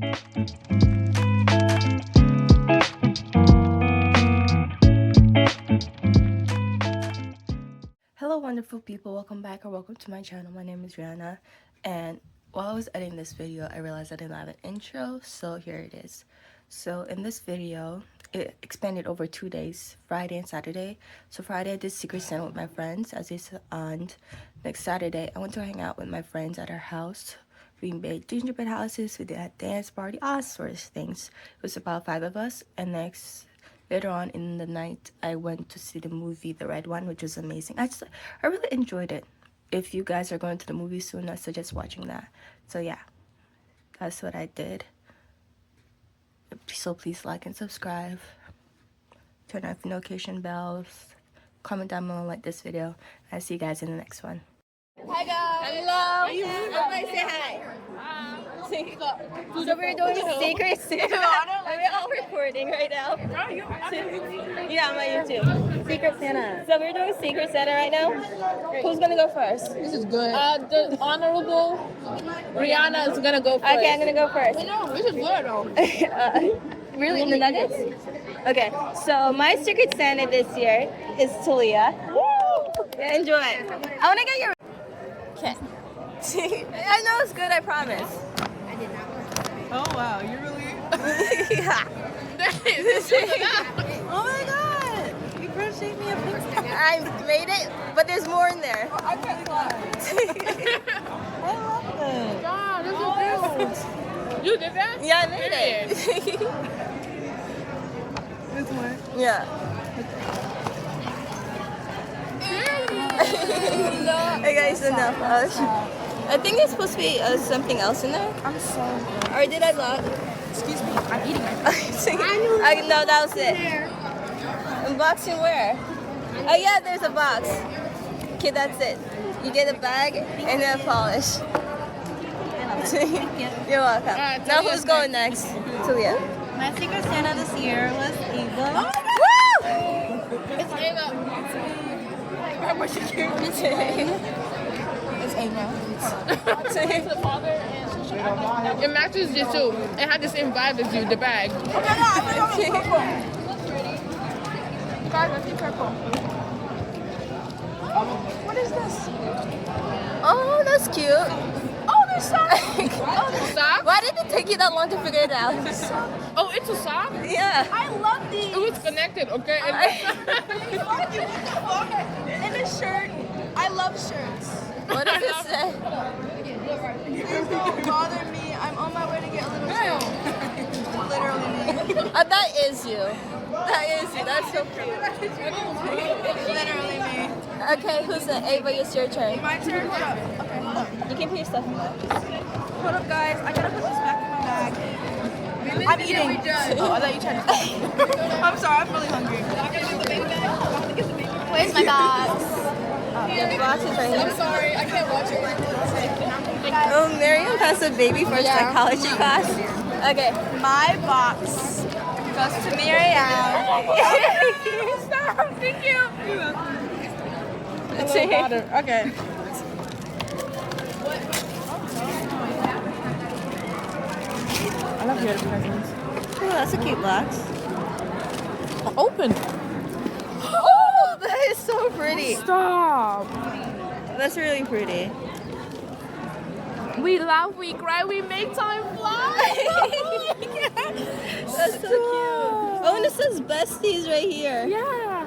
Hello wonderful people, welcome back or welcome to my channel. My name is Rihanna, and while I was editing this video I realized I didn't have an intro, so here it is. So in this video it expanded over 2 days, Friday and Saturday. So Friday I did Secret Santa with my friends, as is, and next Saturday I went to hang out with my friends at our house. We made gingerbread houses, we did a dance party, all sorts of things. It was about 5 of us, and later on in the night, I went to see the movie, The Red One, which was amazing. I really enjoyed it. If you guys are going to the movie soon, I suggest watching that. So yeah, that's what I did. So please like and subscribe. Turn on notification bells. Comment down below and like this video. I'll see you guys in the next one. Hi guys! Hello! Everybody say hi! So we're doing Secret Santa. We're all recording right now. Yeah, on my YouTube. Secret Santa. So we're doing Secret Santa right now. Who's gonna go first? This is good. The Honorable Rihanna is gonna go first. Okay, I'm gonna go first. No, this is good though. Really? In the nuggets? Okay, so my Secret Santa this year is Talia. Yeah, enjoy. I wanna get your... Okay. I know it's good, I promise. Oh wow, you really? Yeah. Oh my god! You crocheted me a picture. I made it, but there's more in there. Oh, I can't lie. I love it. God, this is good. You did that? Yeah, I made it. This one? Yeah. Hey guys, enough. I think there's supposed to be something else in there. I'm so good. Or did I not? Excuse me, I'm eating it. No, that was it. Unboxing where? Oh yeah, there's a box. Okay, that's it. You get a bag and then a polish. You're welcome. Now who's going next? Talia. My Secret Santa this year was Ava. Woo! It's Ava. How much is your It's Ava. The father and it matches you too. It had the same vibe as you, the bag. Oh my god, I purple. Guys, I see purple. What is this? Oh, that's cute. Oh, there's socks. Oh, there's socks? Why did it take you that long to figure it out? Oh, it's a sock? Yeah. I love these. It was connected, okay? And a shirt. I love shirts. What does it say? Please don't bother me. I'm on my way to get a little shirt. Literally me. That is you. That is you. That's so cute. Literally me. Okay, who's it? Ava, it's your turn. My turn? Hold up. Okay, hold up. You can put your stuff in there. Hold up, guys. I gotta put this back in my bag. I'm eating. Oh, I thought you tried to. I'm sorry. I'm really hungry. Where's my box? The box is right here. I'm sorry, I can't watch it. Oh, Miriam has a baby for psychology class. Okay. My box goes to Miriam. Stop. Thank you. Okay. I love your presents. Oh, that's a cute box. Open. Oh, that is so pretty. Stop. That's really pretty. We laugh, we cry, we make time fly. That's so cute. Oh, and it says besties right here. Yeah.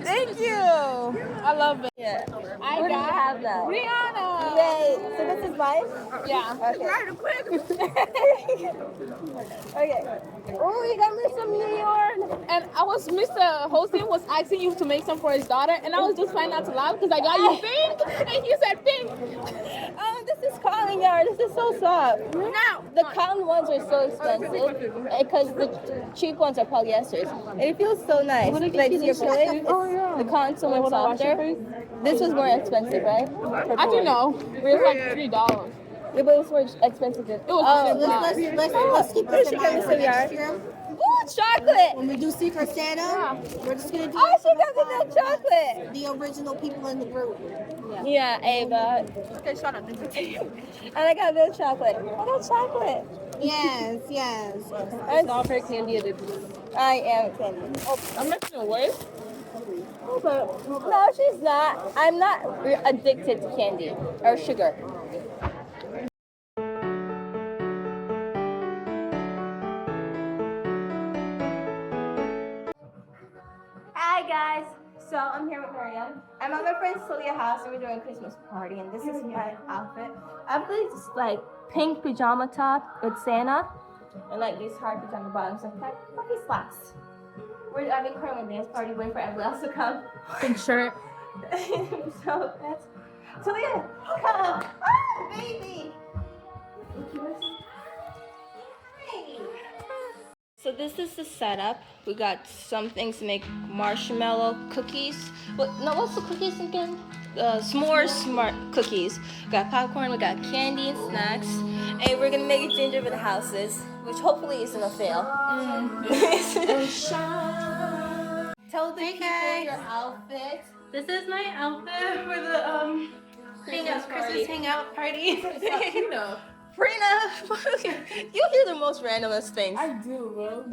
Thank you. I love it. Yeah. I Where do you got have that? Rihanna. Yay. So this is mine? Yeah. Okay. Okay. Oh, you got me some New York. And I was, Mr. Hosting was asking you to make some for his daughter, and I was just trying not to laugh because I got you pink, and you said pink. Oh, this is cotton yarn. This is so soft. Now, The cotton ones are so expensive because the cheap ones are polyesters. And it feels so nice. Like your pillow, the cotton's so much softer. This was more expensive, right? I don't know. It was like $3. Yeah, but it was more expensive than. Let's keep this in mind for next year. Ooh, chocolate! When we do Secret Santa, we're just gonna do Oh, it she got me that chocolate! the original people in the group. Yeah, Ava. Okay, shut up. And I got milk chocolate. I got chocolate. Yes, yes. I'm all her candy addicted. I am candy. Oh, I'm not gonna wait. no, she's not. I'm not addicted to candy or sugar. Hi guys. So I'm here with Miriam. I'm at my friend Celia's house and we're doing a Christmas party and this is my outfit. I have this like pink pajama top with Santa and like these hard pajama bottoms and like fluffy slacks. We're having current dance party waiting for everyone else to come. Pink shirt. So that's Celia, come. Oh baby. So this is the setup. We got some things to make marshmallow cookies. What's the cookies again? S'mores cookies. We got popcorn, we got candy and snacks. And we're gonna make a gingerbread houses, which hopefully isn't a fail. Tell the people your outfit. This is my outfit for the Christmas hangout party. Prina, you hear the most randomest things. I do, bro.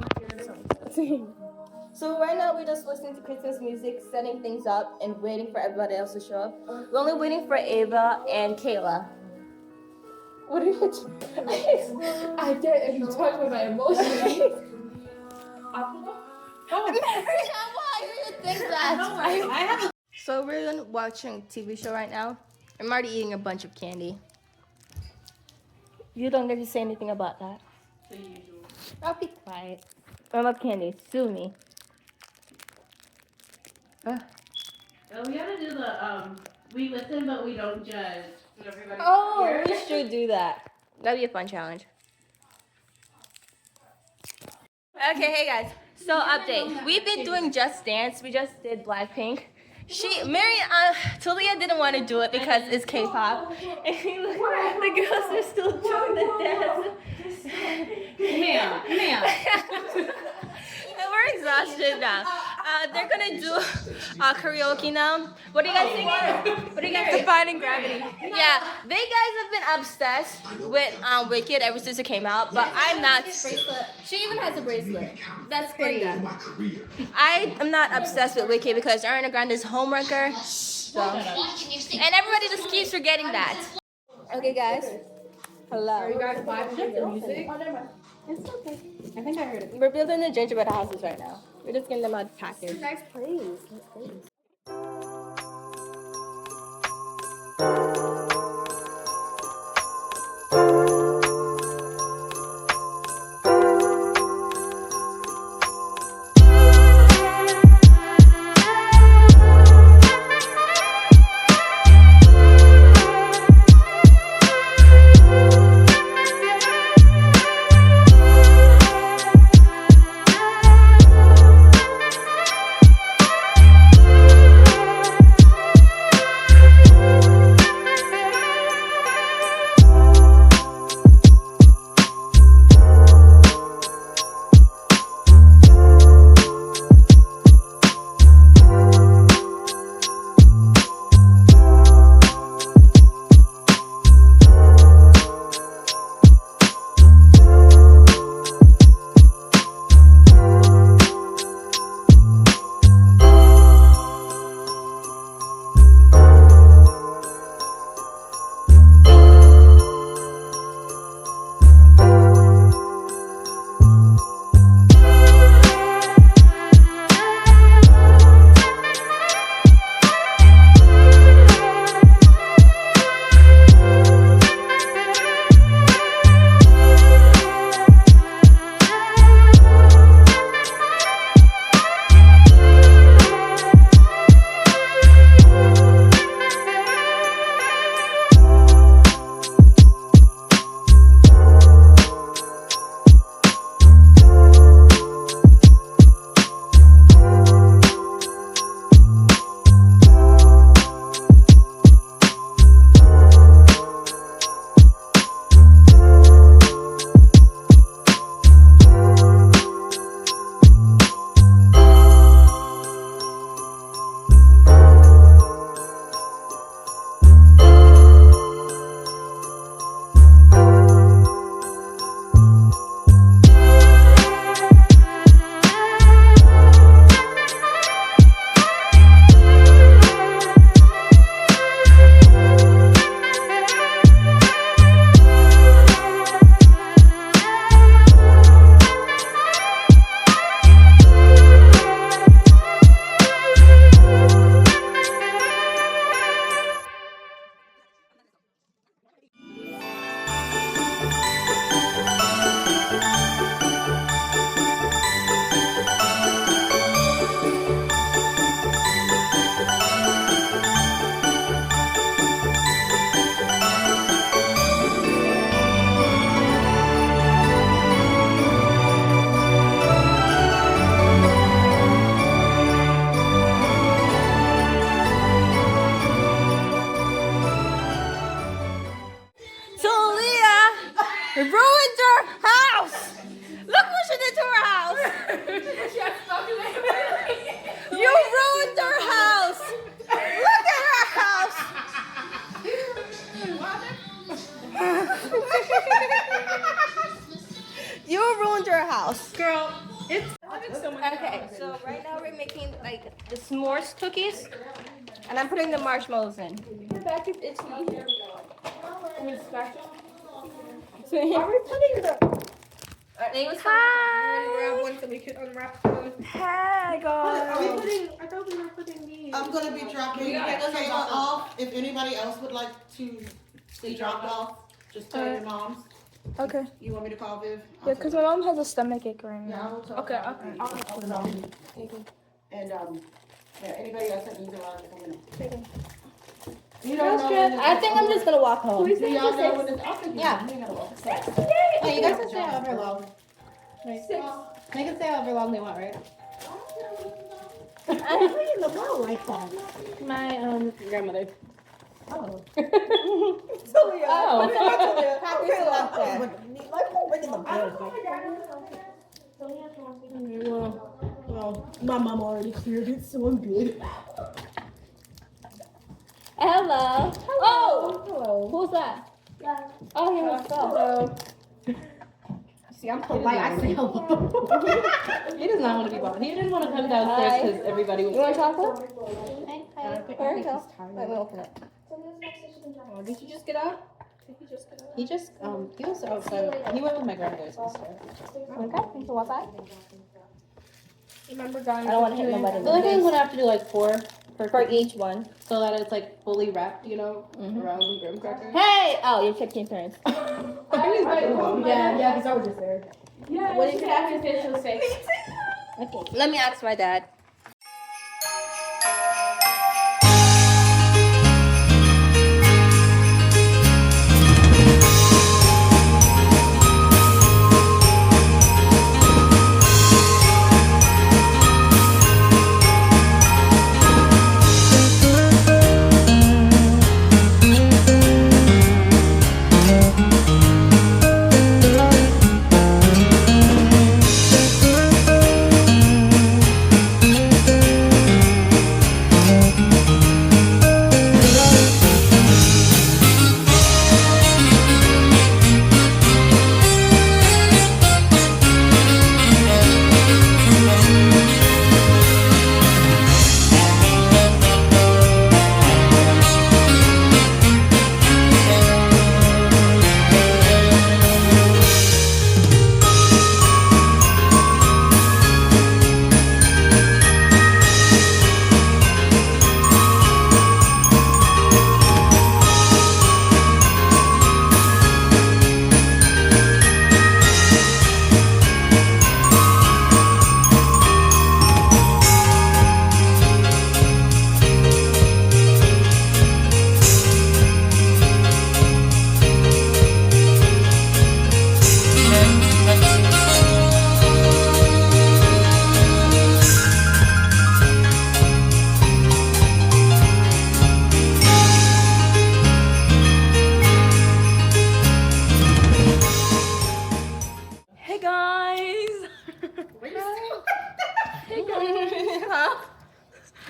So right now we're just listening to Christmas music, setting things up, and waiting for everybody else to show up. We're only waiting for Ava and Kayla. What are you doing? I get you talk about my emotions. Why do you think that? So we're watching a TV show right now. I'm already eating a bunch of candy. You don't get to say anything about that. I'll be quiet. I love candy. Sue me. Oh, we gotta do the we listen but we don't judge. Oh, we should do that. That'd be a fun challenge. Okay, hey guys. So update. We've been doing Just Dance. We just did Blackpink. Talia didn't want to do it because it's K-pop. And the girls are still doing the dance. Ma'am. We're exhausted now. They're gonna do karaoke now. What are you guys singing? What are you guys singing? Defying gravity. Yeah, they guys have been obsessed with Wicked ever since it came out, but I'm not. She even has a bracelet. That's crazy. I am not obsessed with Wicked because Ariana Grande's Homewrecker. So, and everybody just keeps forgetting that. Okay, guys. Hello. Are you guys vibing to the music? It's okay. I think I heard it. We're building the gingerbread houses right now. We're just getting them out packaged. Nice place. Nice place. Ruined her house! Look what she did to her house! You ruined her house! Look at her house! You ruined her house. Girl, it's Okay, so right now we're making like the s'mores cookies, and I'm putting the marshmallows in. The back is itchy. Are we putting the? Hi. grab one so we can unwrap those? Hi guys. I thought we were putting these. I'm gonna be dropping Kayla off. If anybody else would like to be dropped off, just tell your moms. Okay. You want me to call Viv? Yeah, because my mom has a stomach ache right Yeah, now. I'll tell Okay, her. okay. I'll put it on. And yeah, anybody else that needs a ride, come in. You don't know when I think I'm just gonna walk home. Do y'all know when it's up? Yeah. You gotta walk. Hey, you guys can stay however long. They can stay however long they want, right? I'm putting the wall like that. My grandmother. Oh. Well, my mom already cleared it, so I'm good. Hello. Oh. Hello. Who's that? Oh, he must go. So, See, I'm polite. I say hello. he does not want to be bothered. He didn't want to come downstairs because everybody was. You want chocolate? Here you go. Let me open it. Oh, did you just get out? He just he was outside. He went with my grandmother's sister. Okay, you can walk by. Remember, guys? I don't want to hit nobody. I feel like I'm gonna have to do like four For each one. so that it's like fully wrapped, you know, around the graham cracker. Hey! Oh, you're taking turns. Yeah, because I was just there. Yeah. What did you have to finish with face? Okay, let me ask my dad.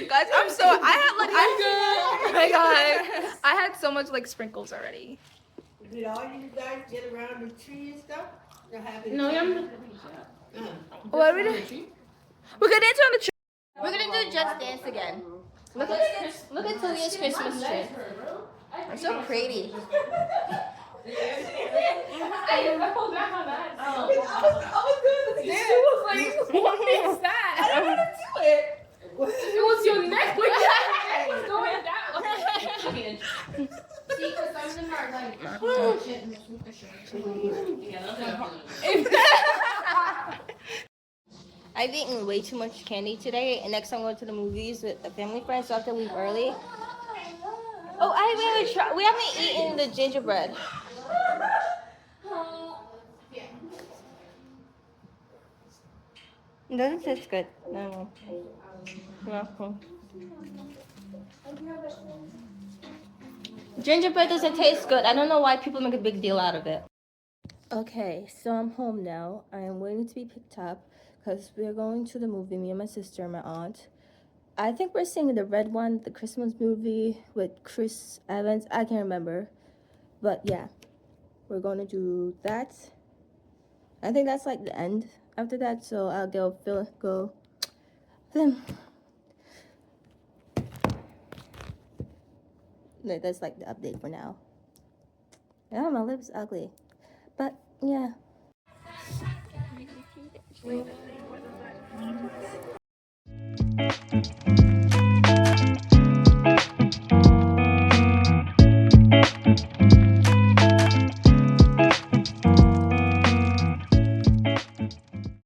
Guys, I'm so I had like oh my god, I had so much like sprinkles already. Did all you guys get around the tree and stuff? No, I'm. What are we doing? We're gonna dance on the tree. We're gonna do Just Dance again. Look at Talia's Christmas tree. It's so pretty. It was your neck. It was going down. See, because some of them are like, shit, and I've eaten way too much candy today, and next time I'm going to the movies with a family friend, so I have to leave early. Oh, we haven't eaten the gingerbread. It doesn't taste good. No. Gingerbread doesn't taste good. I don't know why people make a big deal out of it. Okay, so I'm home now. I am waiting to be picked up because we're going to the movie, me and my sister and my aunt. I think we're seeing the red one, the Christmas movie with Chris Evans. I can't remember. But yeah, we're going to do that. I think that's like the end after that, so I'll go film. That's like the update for now. Yeah, my lips ugly. But yeah.